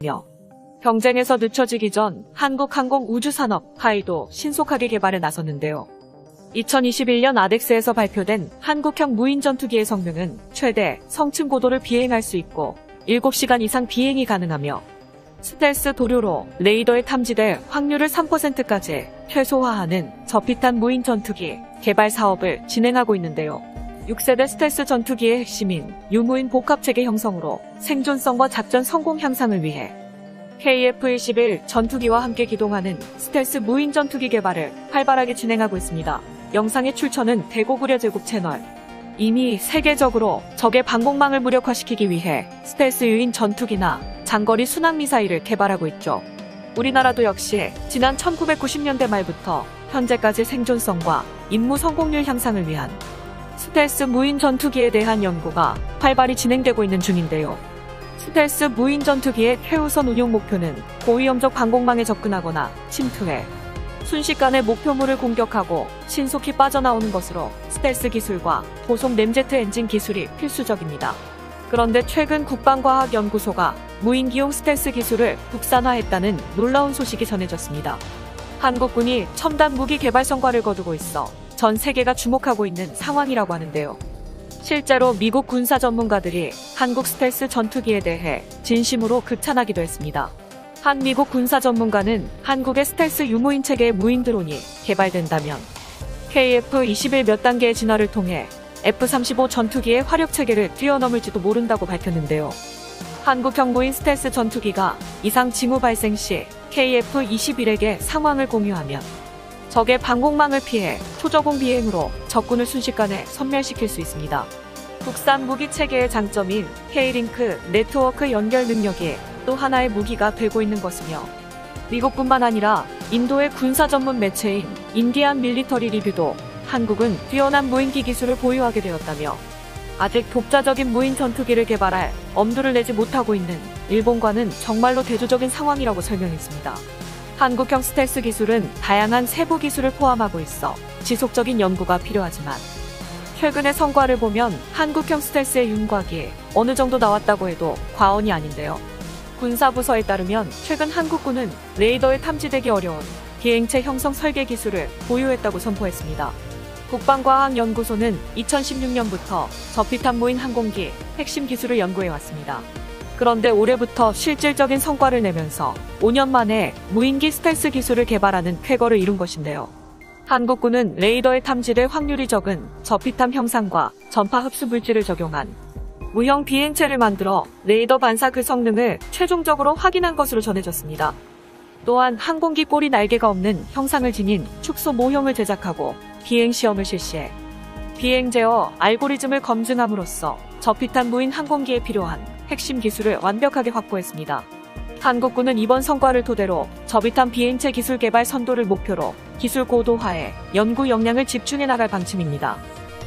있으며 경쟁에서 늦춰지기 전 한국항공우주산업 하이도 신속하게 개발에 나섰는데요. 2021년 아덱스에서 발표된 한국형 무인 전투기의 성능은 최대 성층 고도를 비행할 수 있고 7시간 이상 비행이 가능하며 스텔스 도료로 레이더에 탐지될 확률을 3%까지 최소화하는 저피탄 무인 전투기 개발 사업을 진행하고 있는데요. 6세대 스텔스 전투기의 핵심인 유무인 복합체계 형성으로 생존성과 작전 성공 향상을 위해 KF-21 전투기와 함께 기동하는 스텔스 무인 전투기 개발을 활발하게 진행하고 있습니다. 영상의 출처는 대고구려 제국 채널. 이미 세계적으로 적의 방공망을 무력화시키기 위해 스텔스 유인 전투기나 장거리 순항미사일을 개발하고 있죠. 우리나라도 역시 지난 1990년대 말부터 현재까지 생존성과 임무 성공률 향상을 위한 스텔스 무인 전투기에 대한 연구가 활발히 진행되고 있는 중인데요. 스텔스 무인 전투기의 최우선 운용 목표는 고위험적 방공망에 접근하거나 침투해 순식간에 목표물을 공격하고 신속히 빠져나오는 것으로 스텔스 기술과 고속 램제트 엔진 기술이 필수적입니다. 그런데 최근 국방과학연구소가 무인기용 스텔스 기술을 국산화했다는 놀라운 소식이 전해졌습니다. 한국군이 첨단 무기 개발 성과를 거두고 있어 전 세계가 주목하고 있는 상황이라고 하는데요. 실제로 미국 군사 전문가들이 한국 스텔스 전투기에 대해 진심으로 극찬하기도 했습니다. 한 미국 군사 전문가는 한국의 스텔스 유무인 체계의 무인 드론이 개발된다면 KF-21 몇 단계의 진화를 통해 F-35 전투기의 화력 체계를 뛰어넘을지도 모른다고 밝혔는데요. 한국형 무인 스텔스 전투기가 이상 징후 발생 시 KF-21에게 상황을 공유하면 적의 방공망을 피해 초저공 비행으로 적군을 순식간에 섬멸시킬 수 있습니다. 국산 무기 체계의 장점인 K-링크 네트워크 연결 능력이 또 하나의 무기가 되고 있는 것이며 미국뿐만 아니라 인도의 군사 전문 매체인 인디안 밀리터리 리뷰도 한국은 뛰어난 무인기 기술을 보유하게 되었다며 아직 독자적인 무인 전투기를 개발할 엄두를 내지 못하고 있는 일본과는 정말로 대조적인 상황이라고 설명했습니다. 한국형 스텔스 기술은 다양한 세부 기술을 포함하고 있어 지속적인 연구가 필요하지만 최근의 성과를 보면 한국형 스텔스의 윤곽이 어느 정도 나왔다고 해도 과언이 아닌데요. 군사부서에 따르면 최근 한국군은 레이더에 탐지되기 어려운 비행체 형성 설계 기술을 보유했다고 선포했습니다. 국방과학연구소는 2016년부터 저피탄 무인 항공기 핵심 기술을 연구해왔습니다. 그런데 올해부터 실질적인 성과를 내면서 5년 만에 무인기 스텔스 기술을 개발하는 쾌거를 이룬 것인데요. 한국군은 레이더에 탐지될 확률이 적은 저피탄 형상과 전파 흡수 물질을 적용한 무형 비행체를 만들어 레이더 반사 그 성능을 최종적으로 확인한 것으로 전해졌습니다. 또한 항공기 꼬리 날개가 없는 형상을 지닌 축소 모형을 제작하고 비행 시험을 실시해 비행 제어 알고리즘을 검증함으로써 저피탄 무인 항공기에 필요한 핵심 기술을 완벽하게 확보했습니다. 한국군은 이번 성과를 토대로 저비탄 비행체 기술 개발 선도를 목표로 기술 고도화에 연구 역량을 집중해 나갈 방침입니다.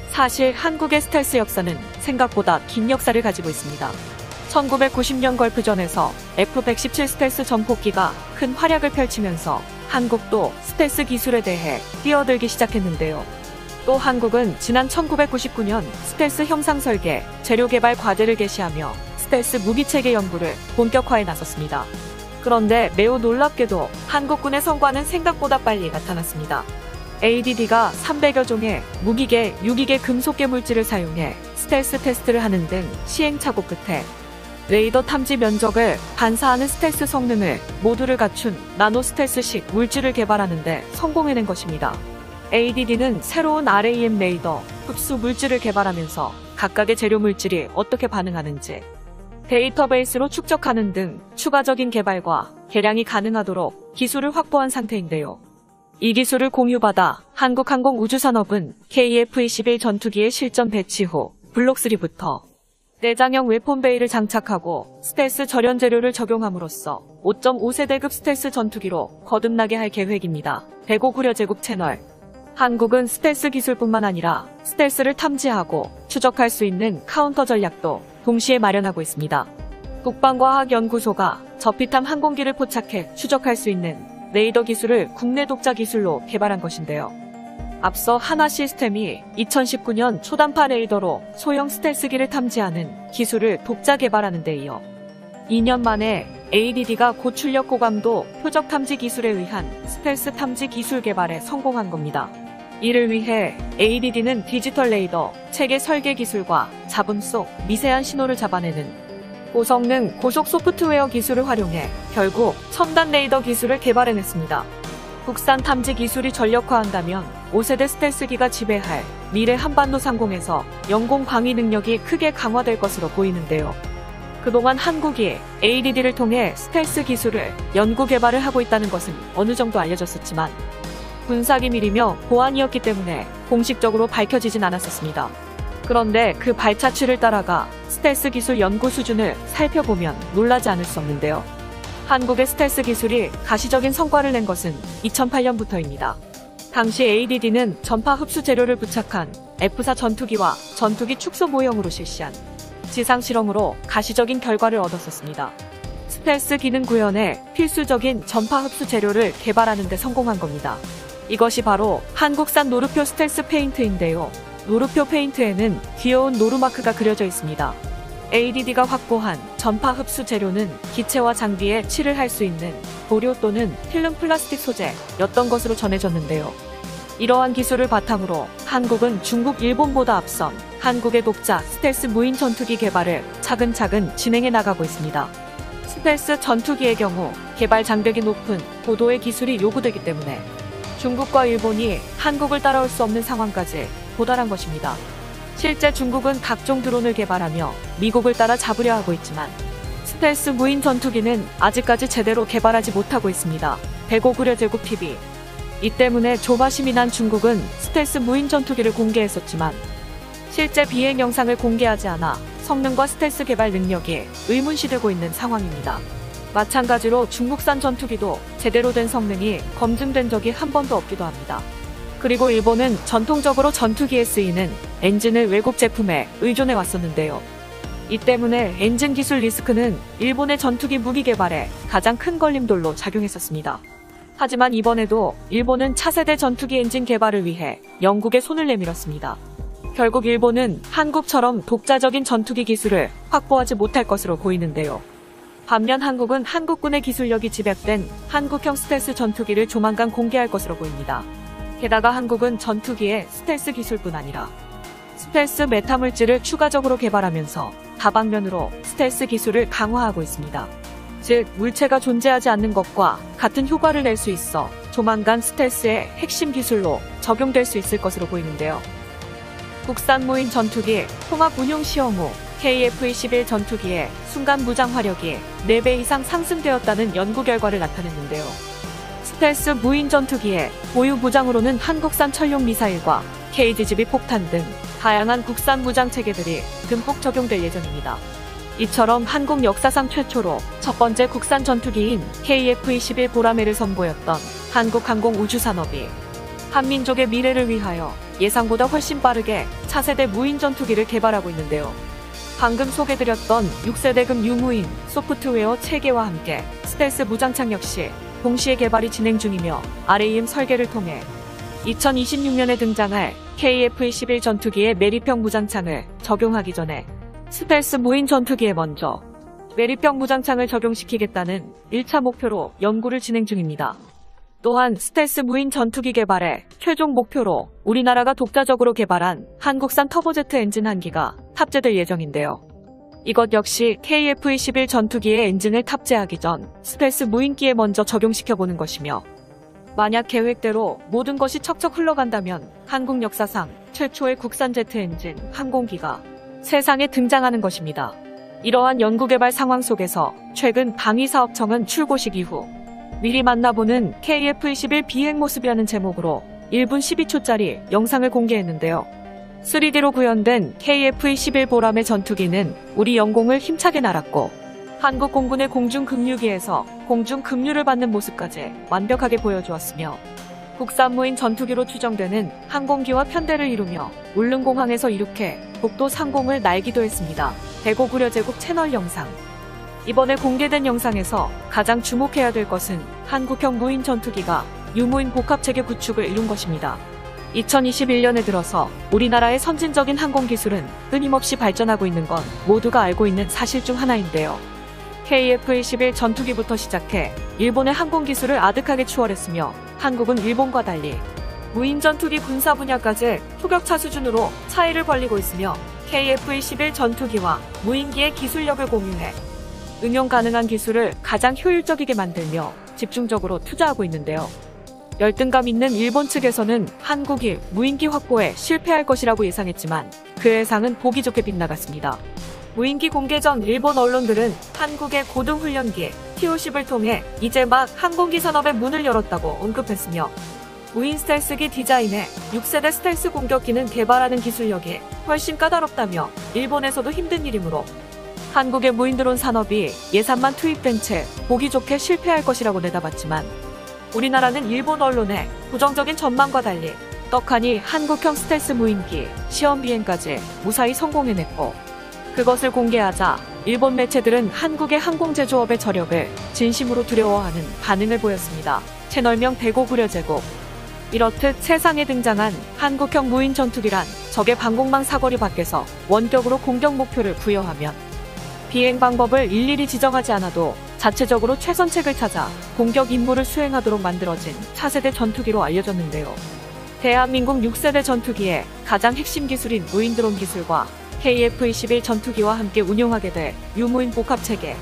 사실 한국의 스텔스 역사는 생각보다 긴 역사를 가지고 있습니다. 1990년 걸프전에서 F-117 스텔스 전폭기가 큰 활약을 펼치면서 한국도 스텔스 기술에 대해 뛰어들기 시작했는데요. 또 한국은 지난 1999년 스텔스 형상 설계, 재료 개발 과제를 개시하며 스텔스 무기체계 연구를 본격화해 나섰습니다. 그런데 매우 놀랍게도 한국군의 성과는 생각보다 빨리 나타났습니다. ADD가 300여 종의 무기계, 유기계 금속계 물질을 사용해 스텔스 테스트를 하는 등 시행착오 끝에 레이더 탐지 면적을 반사하는 스텔스 성능을 모두를 갖춘 나노 스텔스식 물질을 개발하는 데 성공해낸 것입니다. ADD는 새로운 RAM 레이더, 흡수 물질을 개발하면서 각각의 재료 물질이 어떻게 반응하는지 데이터베이스로 축적하는 등 추가적인 개발과 개량이 가능하도록 기술을 확보한 상태인데요. 이 기술을 공유받아 한국항공우주산업은 KF-21 전투기의 실전 배치 후 블록3부터 내장형 웨폰베이를 장착하고 스텔스 절연 재료를 적용함으로써 5.5세대급 스텔스 전투기로 거듭나게 할 계획입니다. 대고구려 제국 채널. 한국은 스텔스 기술뿐만 아니라 스텔스를 탐지하고 추적할 수 있는 카운터 전략도 동시에 마련하고 있습니다. 국방과학연구소가 저피탐 항공기를 포착해 추적할 수 있는 레이더 기술을 국내 독자 기술로 개발한 것인데요. 앞서 하나 시스템이 2019년 초단파 레이더로 소형 스텔스기를 탐지하는 기술을 독자 개발하는 데 이어 2년 만에 ADD가 고출력 고감도 표적 탐지 기술에 의한 스텔스 탐지 기술 개발에 성공한 겁니다. 이를 위해 ADD는 디지털 레이더, 체계 설계 기술과 잡음 속 미세한 신호를 잡아내는 고성능 고속 소프트웨어 기술을 활용해 결국 첨단 레이더 기술을 개발해냈습니다. 국산 탐지 기술이 전력화한다면 5세대 스텔스기가 지배할 미래 한반도 상공에서 영공 방위 능력이 크게 강화될 것으로 보이는데요. 그동안 한국이 ADD를 통해 스텔스 기술을 연구 개발을 하고 있다는 것은 어느 정도 알려졌었지만 군사기밀이며 보안이었기 때문에 공식적으로 밝혀지진 않았었습니다. 그런데 그 발자취를 따라가 스텔스 기술 연구 수준을 살펴보면 놀라지 않을 수 없는데요. 한국의 스텔스 기술이 가시적인 성과를 낸 것은 2008년부터입니다. 당시 ADD는 전파 흡수 재료를 부착한 F4 전투기와 전투기 축소 모형으로 실시한 지상 실험으로 가시적인 결과를 얻었었습니다. 스텔스 기능 구현에 필수적인 전파 흡수 재료를 개발하는 데 성공한 겁니다. 이것이 바로 한국산 노루표 스텔스 페인트인데요. 노루표 페인트에는 귀여운 노루마크가 그려져 있습니다. ADD가 확보한 전파 흡수 재료는 기체와 장비에 칠을 할 수 있는 보료 또는 필름 플라스틱 소재였던 것으로 전해졌는데요. 이러한 기술을 바탕으로 한국은 중국, 일본보다 앞선 한국의 독자 스텔스 무인 전투기 개발을 차근차근 진행해 나가고 있습니다. 스텔스 전투기의 경우 개발 장벽이 높은 고도의 기술이 요구되기 때문에 중국과 일본이 한국을 따라올 수 없는 상황까지 도달한 것입니다. 실제 중국은 각종 드론을 개발하며 미국을 따라 잡으려 하고 있지만 스텔스 무인 전투기는 아직까지 제대로 개발하지 못하고 있습니다. 대고구려제국 TV. 이 때문에 조바심이 난 중국은 스텔스 무인 전투기를 공개했었지만 실제 비행 영상을 공개하지 않아 성능과 스텔스 개발 능력이 의문시되고 있는 상황입니다. 마찬가지로 중국산 전투기도 제대로 된 성능이 검증된 적이 한 번도 없기도 합니다. 그리고 일본은 전통적으로 전투기에 쓰이는 엔진을 외국 제품에 의존해 왔었는데요. 이 때문에 엔진 기술 리스크는 일본의 전투기 무기 개발에 가장 큰 걸림돌로 작용했었습니다. 하지만 이번에도 일본은 차세대 전투기 엔진 개발을 위해 영국에 손을 내밀었습니다. 결국 일본은 한국처럼 독자적인 전투기 기술을 확보하지 못할 것으로 보이는데요. 반면 한국은 한국군의 기술력이 집약된 한국형 스텔스 전투기를 조만간 공개할 것으로 보입니다. 게다가 한국은 전투기의 스텔스 기술뿐 아니라 스텔스 메타물질을 추가적으로 개발하면서 다방면으로 스텔스 기술을 강화하고 있습니다. 즉, 물체가 존재하지 않는 것과 같은 효과를 낼 수 있어 조만간 스텔스의 핵심 기술로 적용될 수 있을 것으로 보이는데요. 국산 무인 전투기 통합 운용 시험 후 KF-21 전투기의 순간 무장 화력이 4배 이상 상승되었다는 연구 결과를 나타냈는데요. 스텔스 무인 전투기의 보유 무장으로는 한국산 천룡 미사일과 KDGB 폭탄 등 다양한 국산 무장 체계들이 듬뿍 적용될 예정입니다. 이처럼 한국 역사상 최초로 첫 번째 국산 전투기인 KF-21 보라매를 선보였던 한국항공우주산업이 한민족의 미래를 위하여 예상보다 훨씬 빠르게 차세대 무인 전투기를 개발하고 있는데요. 방금 소개드렸던 6세대급 유무인 소프트웨어 체계와 함께 스텔스 무장창 역시 동시에 개발이 진행 중이며 RAM 설계를 통해 2026년에 등장할 KF-21 전투기의 매립형 무장창을 적용하기 전에 스텔스 무인 전투기에 먼저 매립형 무장창을 적용시키겠다는 1차 목표로 연구를 진행 중입니다. 또한 스텔스 무인 전투기 개발의 최종 목표로 우리나라가 독자적으로 개발한 한국산 터보제트 엔진 1기가 탑재될 예정인데요. 이것 역시 KF-21 전투기의 엔진을 탑재하기 전 스텔스 무인기에 먼저 적용시켜보는 것이며 만약 계획대로 모든 것이 척척 흘러간다면 한국 역사상 최초의 국산 제트 엔진 항공기가 세상에 등장하는 것입니다. 이러한 연구개발 상황 속에서 최근 방위사업청은 출고식 이후 미리 만나보는 KF-21 비행 모습이라는 제목으로 1분 12초짜리 영상을 공개했는데요. 3D로 구현된 KF-21 보라매 전투기는 우리 영공을 힘차게 날았고 한국 공군의 공중 급류기에서 공중 급류를 받는 모습까지 완벽하게 보여주었으며 국산 무인 전투기로 추정되는 항공기와 편대를 이루며 울릉공항에서 이륙해 복도 상공을 날기도 했습니다. 대고구려제국 채널 영상. 이번에 공개된 영상에서 가장 주목해야 될 것은 한국형 무인 전투기가 유무인 복합체계 구축을 이룬 것입니다. 2021년에 들어서 우리나라의 선진적인 항공기술은 끊임없이 발전하고 있는 건 모두가 알고 있는 사실 중 하나인데요. KF-21 전투기부터 시작해 일본의 항공 기술을 아득하게 추월했으며 한국은 일본과 달리 무인 전투기 군사 분야까지 초격차 수준으로 차이를 벌리고 있으며 KF-21 전투기와 무인기의 기술력을 공유해 응용 가능한 기술을 가장 효율적이게 만들며 집중적으로 투자하고 있는데요. 열등감 있는 일본 측에서는 한국이 무인기 확보에 실패할 것이라고 예상했지만 그 예상은 보기 좋게 빗나갔습니다. 무인기 공개 전 일본 언론들은 한국의 고등훈련기 T-50을 통해 이제 막 항공기 산업의 문을 열었다고 언급했으며 무인 스텔스기 디자인에 6세대 스텔스 공격기는 개발하는 기술력이 훨씬 까다롭다며 일본에서도 힘든 일이므로 한국의 무인 드론 산업이 예산만 투입된 채 보기 좋게 실패할 것이라고 내다봤지만 우리나라는 일본 언론의 부정적인 전망과 달리 떡하니 한국형 스텔스 무인기 시험 비행까지 무사히 성공해냈고 그것을 공개하자 일본 매체들은 한국의 항공 제조업의 저력을 진심으로 두려워하는 반응을 보였습니다. 채널명 대고구려제국. 이렇듯 세상에 등장한 한국형 무인 전투기란 적의 방공망 사거리 밖에서 원격으로 공격 목표를 부여하면 비행 방법을 일일이 지정하지 않아도 자체적으로 최선책을 찾아 공격 임무를 수행하도록 만들어진 차세대 전투기로 알려졌는데요. 대한민국 6세대 전투기의 가장 핵심 기술인 무인 드론 기술과 KF-21 전투기와 함께 운용하게 될 유무인 복합체계.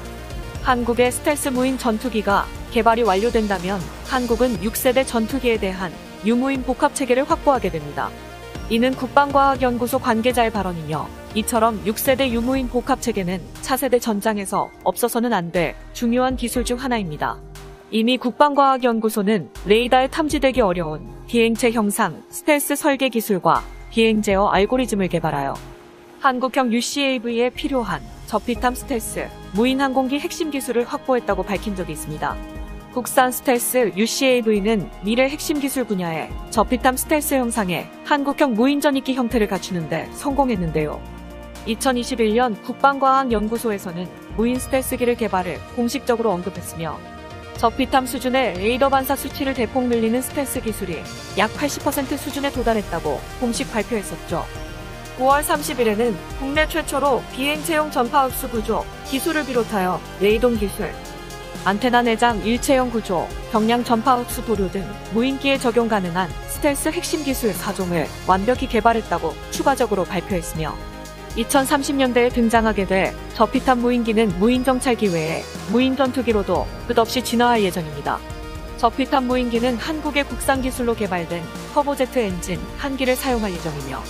한국의 스텔스 무인 전투기가 개발이 완료된다면 한국은 6세대 전투기에 대한 유무인 복합체계를 확보하게 됩니다. 이는 국방과학연구소 관계자의 발언이며 이처럼 6세대 유무인 복합체계는 차세대 전장에서 없어서는 안 될 중요한 기술 중 하나입니다. 이미 국방과학연구소는 레이더에 탐지되기 어려운 비행체 형상, 스텔스 설계 기술과 비행 제어 알고리즘을 개발하여 한국형 UCAV에 필요한 저피탐 스텔스, 무인 항공기 핵심 기술을 확보했다고 밝힌 적이 있습니다. 국산 스텔스 UCAV는 미래 핵심 기술 분야의 저피탐 스텔스 형상의 한국형 무인 전익기 형태를 갖추는데 성공했는데요. 2021년 국방과학연구소에서는 무인 스텔스기를 개발을 공식적으로 언급했으며 저피탐 수준의 레이더 반사 수치를 대폭 늘리는 스텔스 기술이 약 80% 수준에 도달했다고 공식 발표했었죠. 5월 30일에는 국내 최초로 비행체용 전파 흡수 구조 기술을 비롯하여 레이동 기술, 안테나 내장 일체형 구조, 경량 전파 흡수 도료 등 무인기에 적용 가능한 스텔스 핵심 기술 4종을 완벽히 개발했다고 추가적으로 발표했으며 2030년대에 등장하게 될 저피탐 무인기는 무인 정찰기 외에 무인 전투기로도 끝없이 진화할 예정입니다. 저피탐 무인기는 한국의 국산 기술로 개발된 터보제트 엔진 1기를 사용할 예정이며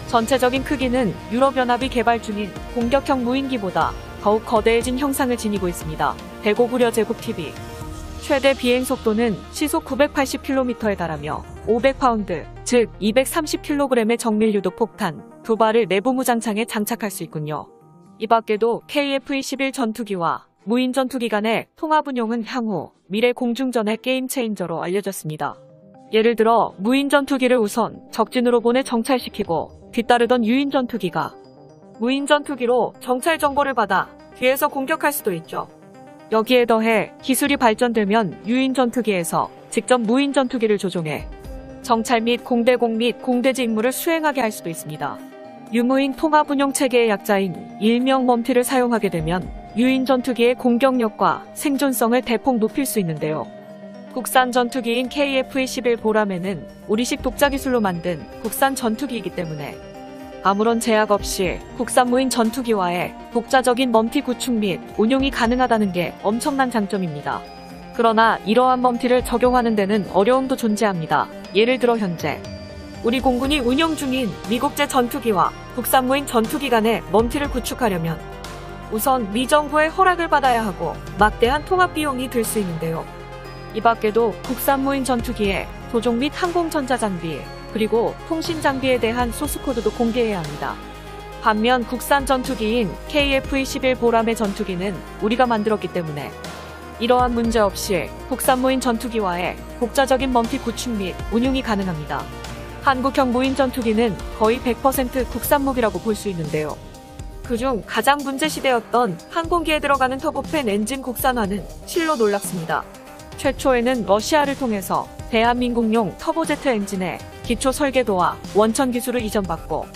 전체적인 크기는 유럽연합이 개발 중인 공격형 무인기보다 더욱 거대해진 형상을 지니고 있습니다. 대고구려제국TV. 최대 비행 속도는 시속 980km에 달하며 500파운드, 즉 230kg의 정밀 유도 폭탄 2발을 내부 무장창에 장착할 수 있군요. 이 밖에도 KF-21 전투기와 무인 전투기 간의 통합 운용은 향후 미래 공중전의 게임 체인저로 알려졌습니다. 예를 들어 무인 전투기를 우선 적진으로 보내 정찰시키고 뒤따르던 유인 전투기가 무인 전투기로 정찰 정보를 받아 뒤에서 공격할 수도 있죠. 여기에 더해 기술이 발전되면 유인 전투기에서 직접 무인 전투기를 조종해 정찰 및 공대공 및 공대지 임무를 수행하게 할 수도 있습니다. 유무인 통합 운용 체계의 약자인 일명 멈티를 사용하게 되면 유인 전투기의 공격력과 생존성을 대폭 높일 수 있는데요. 국산 전투기인 KF-21 보람에는 우리식 독자 기술로 만든 국산 전투기이기 때문에 아무런 제약 없이 국산 무인 전투기와의 독자적인 멈티 구축 및 운용이 가능하다는 게 엄청난 장점입니다. 그러나 이러한 멈티를 적용하는 데는 어려움도 존재합니다. 예를 들어 현재 우리 공군이 운용 중인 미국제 전투기와 국산 무인 전투기 간의 멈티를 구축하려면 우선 미 정부의 허락을 받아야 하고 막대한 통합 비용이 들 수 있는데요. 이 밖에도 국산 무인 전투기의 조종 및 항공 전자장비, 그리고 통신 장비에 대한 소스코드도 공개해야 합니다. 반면 국산 전투기인 KF-21 보람의 전투기는 우리가 만들었기 때문에 이러한 문제 없이 국산 무인 전투기와의 독자적인 멈티 구축 및 운용이 가능합니다. 한국형 무인 전투기는 거의 100% 국산 무기라고 볼 수 있는데요. 그중 가장 문제시되었던 항공기에 들어가는 터보팬 엔진 국산화는 실로 놀랍습니다. 최초에는 러시아를 통해서 대한민국용 터보제트 엔진의 기초 설계도와 원천 기술을 이전받고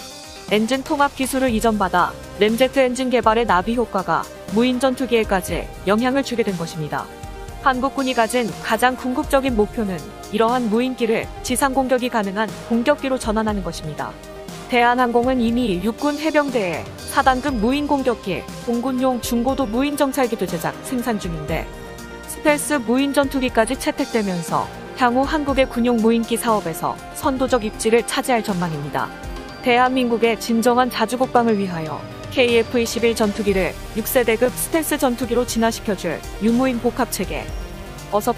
엔진 통합 기술을 이전받아 램제트 엔진 개발의 나비 효과가 무인 전투기에까지 영향을 주게 된 것입니다. 한국군이 가진 가장 궁극적인 목표는 이러한 무인기를 지상 공격이 가능한 공격기로 전환하는 것입니다. 대한항공은 이미 육군 해병대에 4단급 무인 공격기, 공군용 중고도 무인 정찰기도 제작, 생산 중인데 스텔스 무인 전투기까지 채택되면서 향후 한국의 군용 무인기 사업에서 선도적 입지를 차지할 전망입니다. 대한민국의 진정한 자주국방을 위하여 KF-21 전투기를 6세대급 스텔스 전투기로 진화시켜줄 유무인 복합체계. 어서